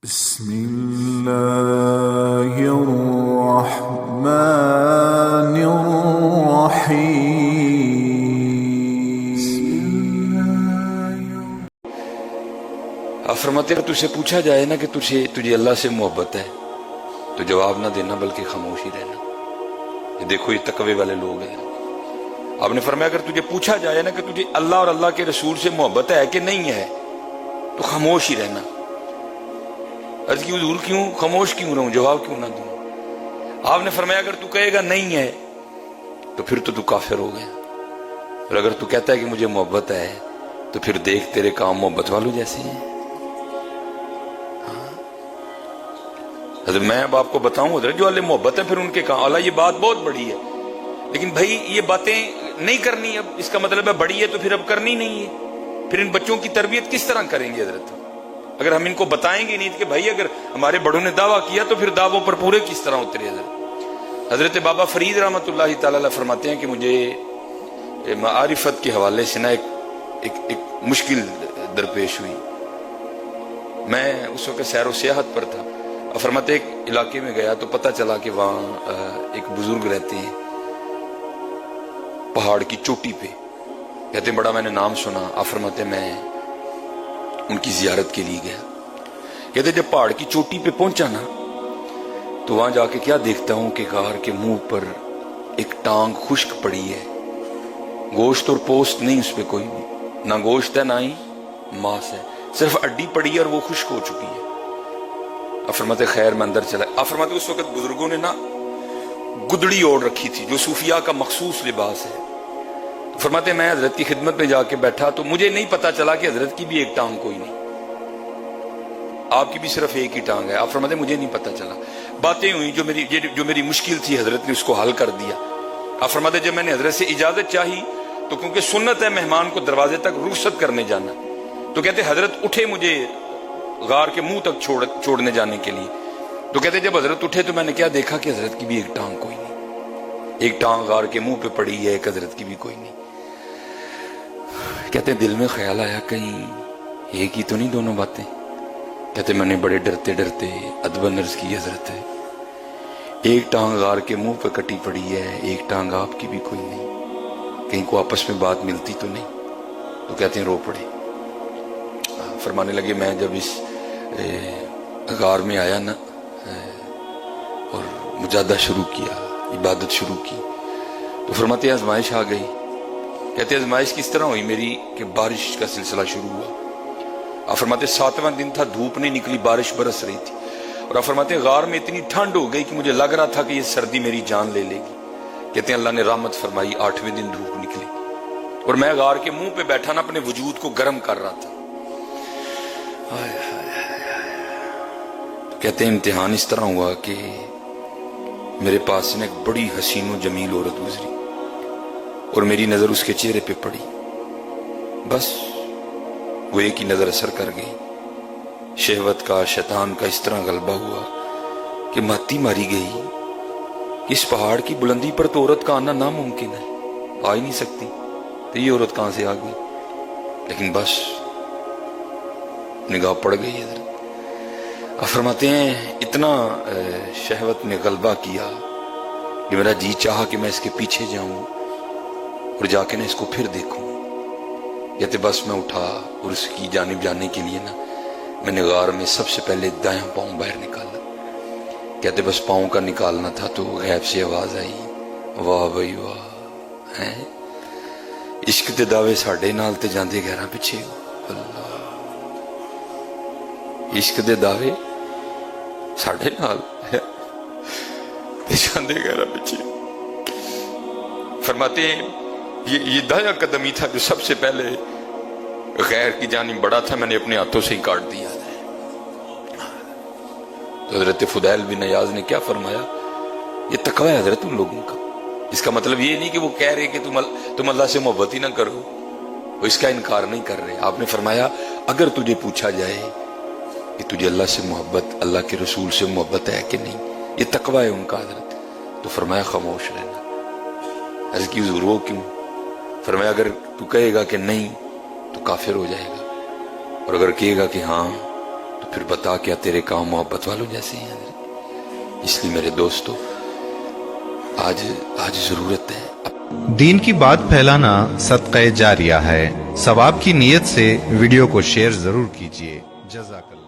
بسم الله الرحمن الرحيم. آپ فرماتے ہیں تجھ سے پوچھا جائے نا کہ تجھے اللہ سے محبت ہے تو جواب نہ دینا بلکہ خاموش ہی رہنا. یہ دیکھو یہ تقوی والے لوگ ہیں. آپ نے فرمایا اگر تجھے پوچھا جائے نا کہ تجھے اللہ اور اللہ کے رسول سے محبت ہے کہ نہیں ہے تو خاموش ہی رہنا. عرض کی حضور کیوں خاموش کیوں رہوں، جواب کیوں نہ دوں؟ آپ نے فرمایا اگر تو کہے گا نہیں ہے تو پھر تو کافر ہو گیا، اور اگر تو کہتا ہے کہ مجھے محبت ہے تو پھر دیکھ تیرے کام محبت والوں جیسے ہیں. حضرت میں اب آپ کو بتاؤں حضرت جو اللہ محبت ہے پھر ان کے کام اللہ، یہ بات بہت بڑی ہے لیکن بھائی یہ باتیں نہیں کرنی. اب اس کا مطلب ہے بڑی ہے تو پھر اب کرنی نہیں ہے. پھر ان بچوں کی تربیت کس طرح کریں گے حضرت اگر ہم ان کو بتائیں گے نہیں کہ بھائی اگر ہمارے بڑوں نے دعویٰ کیا تو پھر دعووں پر پورے کس طرح اترے. حضرت بابا فرید رحمۃ اللہ تعالی علیہ فرماتے ہیں کہ مجھے معرفت کے حوالے سے نا ایک مشکل درپیش ہوئی. میں اس وقت سیر و سیاحت پر تھا. فرماتے ایک علاقے میں گیا تو پتہ چلا کہ وہاں ایک بزرگ رہتے ہیں پہاڑ کی چوٹی پہ. کہتے ہیں بڑا میں نے نام سنا. فرماتے میں ان کی زیارت کے لیے گیا. کہتے جب پہاڑ کی چوٹی پہ پہنچا نا تو وہاں جا کے کیا دیکھتا ہوں کہ غار کے منہ پر ایک ٹانگ خشک پڑی ہے. گوشت اور پوست نہیں اس پہ کوئی بھی، نہ گوشت ہے نہ ہی ماس ہے، صرف اڈی پڑی ہے اور وہ خشک ہو چکی ہے. فرماتے خیر میں اندر چلا. فرماتے اس وقت بزرگوں نے نا گدڑی اوڑھ رکھی تھی جو صوفیاء کا مخصوص لباس ہے. فرماتے میں حضرت کی خدمت میں جا کے بیٹھا تو مجھے نہیں پتا چلا کہ حضرت کی بھی ایک ٹانگ کوئی نہیں، آپ کی بھی صرف ایک ہی ٹانگ ہے. آپ فرماتے مجھے نہیں پتا چلا. باتیں ہوئی جو میری مشکل تھی حضرت نے اس کو حل کر دیا. آپ فرماتے جب میں نے حضرت سے اجازت چاہی تو کیونکہ سنت ہے مہمان کو دروازے تک رخصت کرنے جانا، تو کہتے حضرت اٹھے مجھے غار کے منہ تک چھوڑنے جانے کے لیے. تو کہتے جب حضرت اٹھے تو میں نے کیا دیکھا کہ حضرت کی بھی ایک ٹانگ کوئی نہیں. ایک ٹانگ غار کے منہ پہ پڑی ہے، ایک حضرت کی بھی کوئی نہیں. کہتے دل میں خیال آیا کہیں ایک ہی تو نہیں دونوں باتیں. کہتے میں نے بڑے ڈرتے ڈرتے ادباً عرض کی حضرت ہے ایک ٹانگ غار کے منہ پہ کٹی پڑی ہے، ایک ٹانگ آپ کی بھی کوئی نہیں، کہیں کو آپس میں بات ملتی تو نہیں. تو کہتے ہیں رو پڑے. فرمانے لگے میں جب اس غار میں آیا نا اور مجاہدہ شروع کیا، عبادت شروع کی تو فرماتے ہیں آزمائش آ گئی. کہتے آزمائش کس طرح ہوئی میری کہ بارش کا سلسلہ شروع ہوا. فرماتے 7واں دن تھا، دھوپ نہیں نکلی، بارش برس رہی تھی. اور فرماتے غار میں اتنی ٹھنڈ ہو گئی کہ مجھے لگ رہا تھا کہ یہ سردی میری جان لے لے گی. کہتے ہیں اللہ نے رحمت فرمائی، 8ویں دن دھوپ نکلی اور میں غار کے منہ پہ بیٹھا نا اپنے وجود کو گرم کر رہا تھا. کہتے ہیں امتحان اس طرح ہوا کہ میرے پاس سے ایک بڑی حسین و جمیل عورت گزری اور میری نظر اس کے چہرے پہ پڑی. بس وہ ایک ہی نظر اثر کر گئی. شہوت کا شیطان کا اس طرح غلبہ ہوا کہ ماتی ماری گئی. اس پہاڑ کی بلندی پر تو عورت کا آنا ناممکن ہے، آ ہی نہیں سکتی، تو یہ عورت کہاں سے آ گئی. لیکن بس نگاہ پڑ گئی حضرت. فرماتے ہیں اتنا شہوت نے غلبہ کیا کہ میرا جی چاہا کہ میں اس کے پیچھے جاؤں اور جا کے نا اس کو پھر دیکھوں. کہتے بس میں اٹھا اور اس کی جانب جانے کے لیے نا میں نے غار میں سب سے پہلے دایاں پاؤں باہر نکالا. کہتے بس پاؤں کا نکالنا تھا تو غیب سے آواز آئی، واہ بھائی واہ، ہیں عشق دے دعوے ساڈے نال تے جاندے گہراں پیچھے ہو. اللہ، عشق دے دعوے ساڈے نال تے جاندے گہراں پیچھے. فرماتے ہیں یہ دایاں قدم ہی تھا جو سب سے پہلے غیر کی جانب بڑا تھا، میں نے اپنے ہاتھوں سے ہی کاٹ دیا. تو حضرت فضیل بن عیاض نے کیا فرمایا، یہ تقوی ہے حضرت ان لوگوں کا. اس کا مطلب یہ نہیں کہ وہ کہہ رہے کہ تم اللہ سے محبت ہی نہ کرو، وہ اس کا انکار نہیں کر رہے. آپ نے فرمایا اگر تجھے پوچھا جائے کہ تجھے اللہ سے محبت، اللہ کے رسول سے محبت ہے کہ نہیں، یہ تقوی ہے ان کا حضرت. تو فرمایا خاموش رہنا. عرض کی حضور وہ کیوں؟ فرمایا اگر تو کہے گا کہ نہیں تو کافر ہو جائے گا، اور اگر کہے گا کہ ہاں تو پھر بتا کیا تیرے کام محبت والوں جیسے ہیں؟ اس لیے میرے دوستو آج ضرورت ہے دین کی بات پھیلانا صدقہ جاریہ ہے. ثواب کی نیت سے ویڈیو کو شیئر ضرور کیجیے. جزاک اللہ.